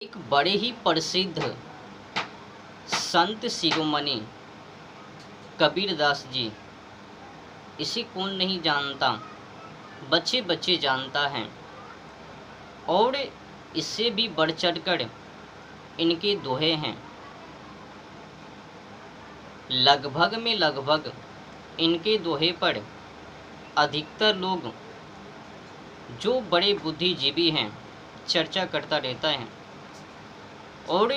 एक बड़े ही प्रसिद्ध संत शिरोमणि कबीरदास जी, इसे कौन नहीं जानता, बच्चे बच्चे जानता है। और इससे भी बढ़ चढ़कर इनके दोहे हैं। लगभग इनके दोहे पर अधिकतर लोग जो बड़े बुद्धिजीवी हैं चर्चा करता रहता है। और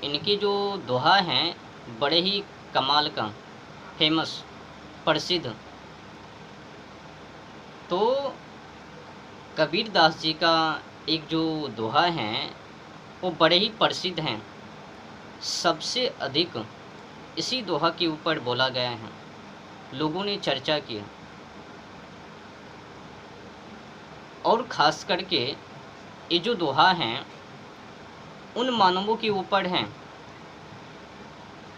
इनके जो दोहा हैं बड़े ही कमाल का, फेमस, प्रसिद्ध। तो कबीरदास जी का एक जो दोहा है वो बड़े ही प्रसिद्ध हैं। सबसे अधिक इसी दोहा के ऊपर बोला गया है, लोगों ने चर्चा की। और ख़ास करके ये जो दोहा हैं उन मानवों के ऊपर हैं,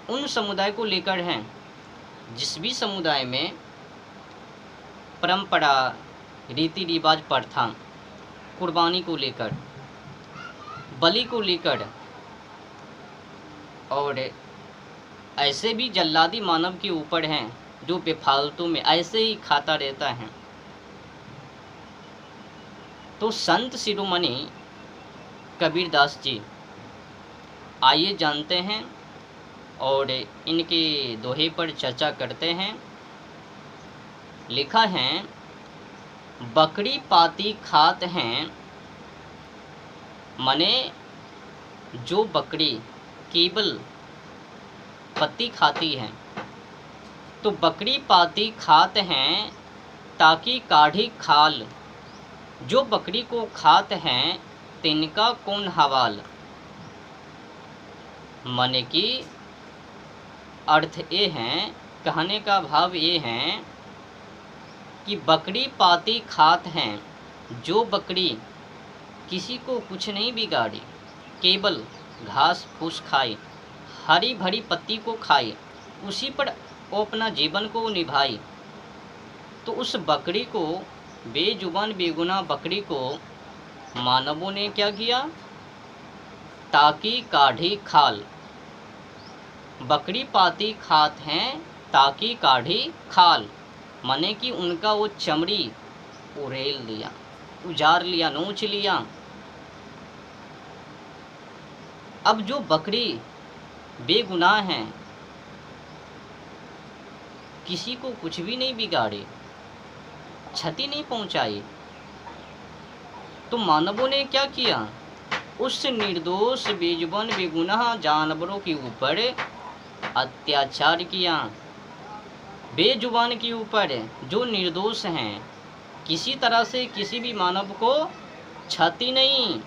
उन समुदाय को लेकर हैं जिस भी समुदाय में परंपरा, रीति रिवाज, प्रथा, कुर्बानी को लेकर, बलि को लेकर, और ऐसे भी जल्लादी मानव के ऊपर हैं जो बेफालतू में ऐसे ही खाता रहता है। तो संत शिरोमणि कबीरदास जी, आइए जानते हैं और इनके दोहे पर चर्चा करते हैं। लिखा है, बकरी पाती खात हैं, मने जो बकरी केवल पत्ती खाती है, तो बकरी पाती खात हैं ताकि काढ़ी खाल, जो बकरी को खात हैं तिनका कौन हवाल। माने कि अर्थ ये हैं, कहने का भाव ये है कि बकरी पाती खात हैं, जो बकरी किसी को कुछ नहीं बिगाड़ी, केवल घास फूस खाई, हरी भरी पत्ती को खाई, उसी पर वो अपना जीवन को निभाई। तो उस बकरी को, बेजुबान बेगुनाह बकरी को मानवों ने क्या किया, ताकि काढ़ी खाल। बकरी पाती खात हैं ताकि काढ़ी खाल, माने कि उनका वो चमड़ी उड़ेल लिया, उजाड़ लिया, नोच लिया। अब जो बकरी बेगुनाह हैं, किसी को कुछ भी नहीं बिगाड़ी, क्षति नहीं पहुंचाई, तो मानवों ने क्या किया, उस निर्दोष बेजुबान बेगुनाह जानवरों के ऊपर अत्याचार किया। बेजुबान के ऊपर जो निर्दोष हैं, किसी तरह से किसी भी मानव को क्षति नहीं।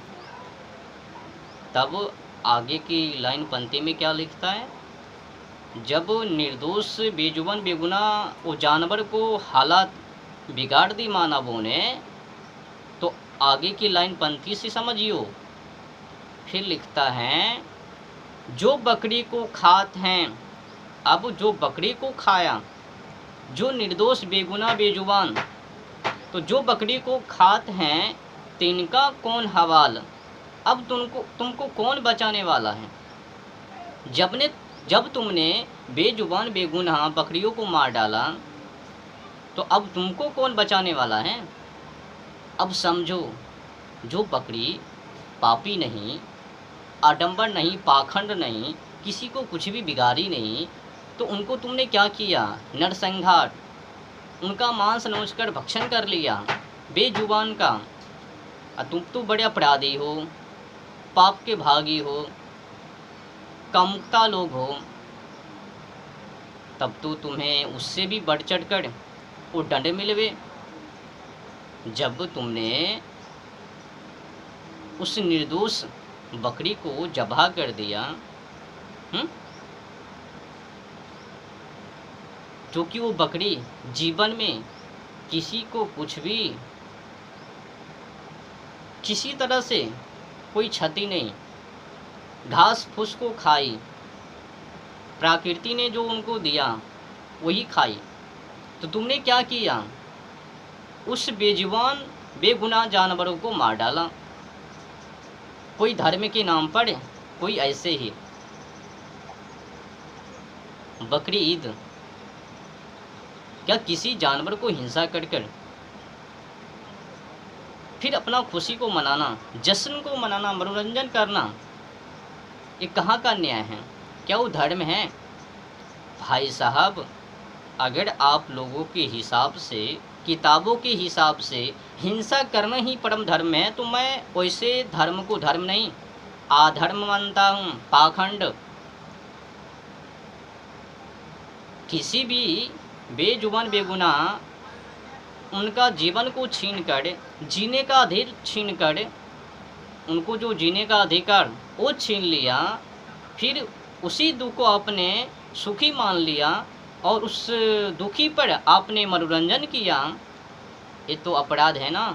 तब आगे की लाइन पंक्ति में क्या लिखता है, जब निर्दोष बेजुबान बेगुनाह वो जानवर को हालात बिगाड़ दी मानवों ने, तो आगे की लाइन पंक्ति से समझियो। फिर लिखता है, जो बकरी को खात हैं। अब जो बकरी को खाया, जो निर्दोष बेगुनाह बेजुबान, तो जो बकरी को खात हैं तिनका कौन हवाल। अब तुमको कौन बचाने वाला है। जब तुमने बेजुबान बेगुनाह बकरियों को मार डाला, तो अब तुमको कौन बचाने वाला है। अब समझो, जो बकरी पापी नहीं, आडंबर नहीं, पाखंड नहीं, किसी को कुछ भी बिगाड़ी नहीं, तो उनको तुमने क्या किया, नरसंहार, उनका मांस नोचकर भक्षण कर लिया, बेजुबान का। तुम तो बड़े अपराधी हो, पाप के भागी हो, कामुकता लोग हो। तब तो तुम्हें उससे भी बढ़ चढ़ कर वो दंड मिलवे, जब तुमने उस निर्दोष बकरी को जबा कर दिया। क्योंकि वो बकरी जीवन में किसी को कुछ भी, किसी तरह से कोई क्षति नहीं, घास फूस को खाई, प्रकृति ने जो उनको दिया वही खाई। तो तुमने क्या किया, उस बेजुबान बेगुनाह जानवरों को मार डाला। कोई धर्म के नाम पर कोई ऐसे ही बकरी ईद, क्या किसी जानवर को हिंसा कर कर फिर अपना खुशी को मनाना, जश्न को मनाना, मनोरंजन करना, ये कहाँ का न्याय है? क्या वो धर्म है? भाई साहब, अगर आप लोगों के हिसाब से, किताबों के हिसाब से हिंसा करना ही परम धर्म है, तो मैं वैसे धर्म को धर्म नहीं अधर्म मानता हूँ, पाखंड। किसी भी बेजुबान बेगुनाह उनका जीवन को छीनकर, जीने का अधिकार छीनकर, उनको जो जीने का अधिकार वो छीन लिया, फिर उसी दुख को आपने सुखी मान लिया और उस दुखी पर आपने मनोरंजन किया, ये तो अपराध है ना।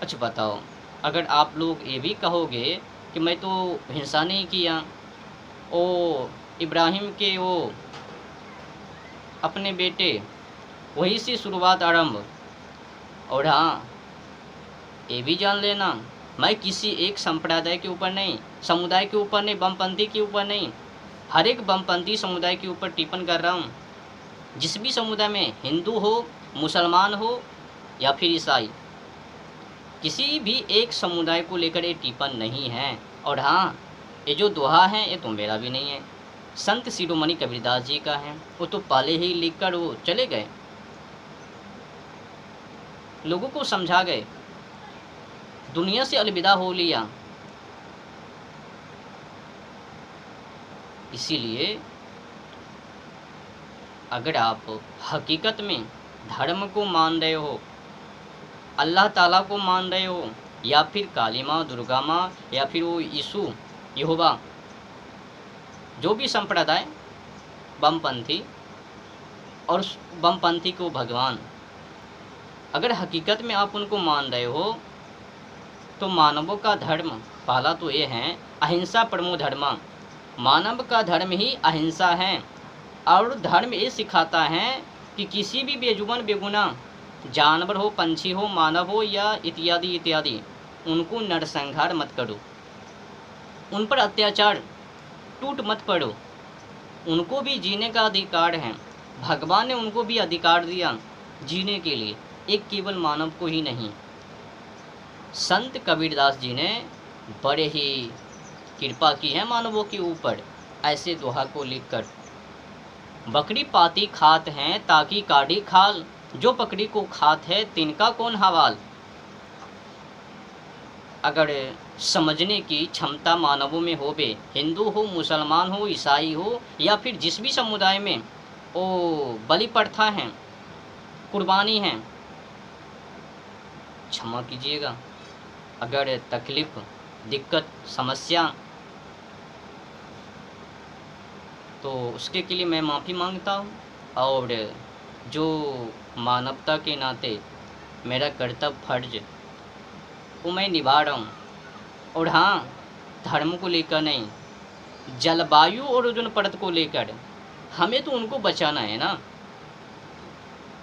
अच्छा बताओ, अगर आप लोग ये भी कहोगे कि मैं तो हिंसा नहीं किया, ओ इब्राहिम के वो अपने बेटे वहीं से शुरुआत आरंभ, और हाँ ये भी जान लेना, मैं किसी एक संप्रदाय के ऊपर नहीं, समुदाय के ऊपर नहीं, बमपंथी के ऊपर नहीं, हर एक बमपंथी समुदाय के ऊपर टिप्पण कर रहा हूँ। जिस भी समुदाय में, हिंदू हो, मुसलमान हो या फिर ईसाई, किसी भी एक समुदाय को लेकर ये टिप्पण नहीं है। और हाँ, ये जो दोहा है ये तो मेरा भी नहीं है, संत शिरोमणि कबीरदास जी का है। वो तो पहले ही लिखकर वो चले गए, लोगों को समझा गए, दुनिया से अलविदा हो लिया। इसीलिए अगर आप हकीकत में धर्म को मान रहे हो, अल्लाह ताला को मान रहे हो, या फिर काली माँ, दुर्गा माँ, या फिर वो यीशु, यहोवा, जो भी संप्रदाय बमपंथी और बमपंथी को भगवान, अगर हकीकत में आप उनको मान रहे हो, तो मानवों का धर्म पहला तो ये है अहिंसा परमो धर्मा। मानव का धर्म ही अहिंसा है, और धर्म ये सिखाता है कि किसी भी बेजुबान बेगुनाह जानवर हो, पंछी हो, मानव हो या इत्यादि इत्यादि, उनको नरसंहार मत करो, उन पर अत्याचार टूट मत पड़ो। उनको भी जीने का अधिकार है, भगवान ने उनको भी अधिकार दिया जीने के लिए, एक केवल मानव को ही नहीं। संत कबीरदास जी ने बड़े ही कृपा की है मानवों के ऊपर, ऐसे दोहा को लिखकर। बकरी पाती खात हैं ताकि काढ़ी खाल, जो बकरी को खात है तिनका कौन हवाल। अगर समझने की क्षमता मानवों में होवे, हिंदू हो, मुसलमान हो, ईसाई हो, या फिर जिस भी समुदाय में ओ बलि प्रथा है, कुर्बानी है, क्षमा कीजिएगा, अगर तकलीफ, दिक्कत, समस्या, तो उसके के लिए मैं माफ़ी मांगता हूँ, और जो मानवता के नाते मेरा कर्तव्य फर्ज वो मैं निभा रहा हूँ। और हाँ, धर्म को लेकर नहीं, जलवायु और ओजोन परत को लेकर हमें तो उनको बचाना है ना।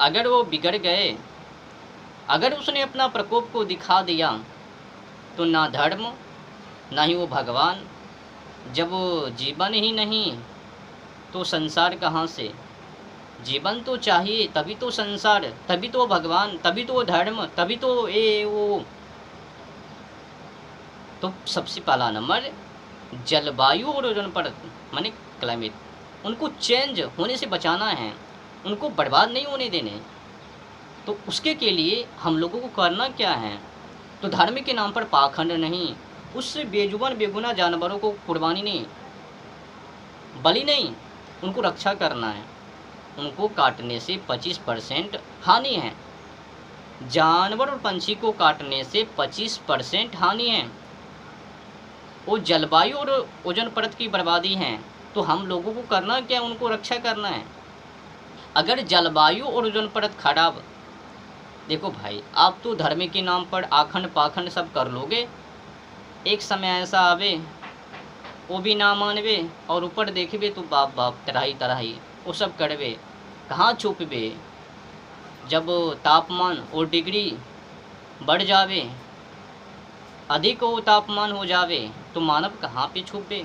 अगर वो बिगड़ गए, अगर उसने अपना प्रकोप को दिखा दिया, तो ना धर्म ना ही वो भगवान। जब वो जीवन ही नहीं तो संसार कहाँ से? जीवन तो चाहिए, तभी तो संसार, तभी तो भगवान, तभी तो धर्म, तभी तो ये वो। तो सबसे पहला नंबर जलवायु और ओजोन परत माने क्लाइमेट, उनको चेंज होने से बचाना है, उनको बर्बाद नहीं होने देने। तो उसके के लिए हम लोगों को करना क्या है? तो धर्म के नाम पर पाखंड नहीं, उससे बेजुबान बेगुनाह जानवरों को कुर्बानी नहीं, बलि नहीं, उनको रक्षा करना है। उनको काटने से 25% हानि है, जानवर और पंछी को काटने से 25% हानि है। वो जलवायु और ओजोन परत की बर्बादी है, तो हम लोगों को करना क्या? उनको रक्षा करना है। अगर जलवायु और ओजोन परत खराब, देखो भाई, आप तो धर्म के नाम पर आखंड पाखंड सब कर लोगे, एक समय ऐसा आवे वो भी ना मानवे, और ऊपर देखबे तो बाप बाप तराही तराही वो सब करवे। कहाँ छुपबे? जब तापमान और डिग्री बढ़ जावे अधिक वो तापमान हो जावे तो मानव कहाँ पे छुपे।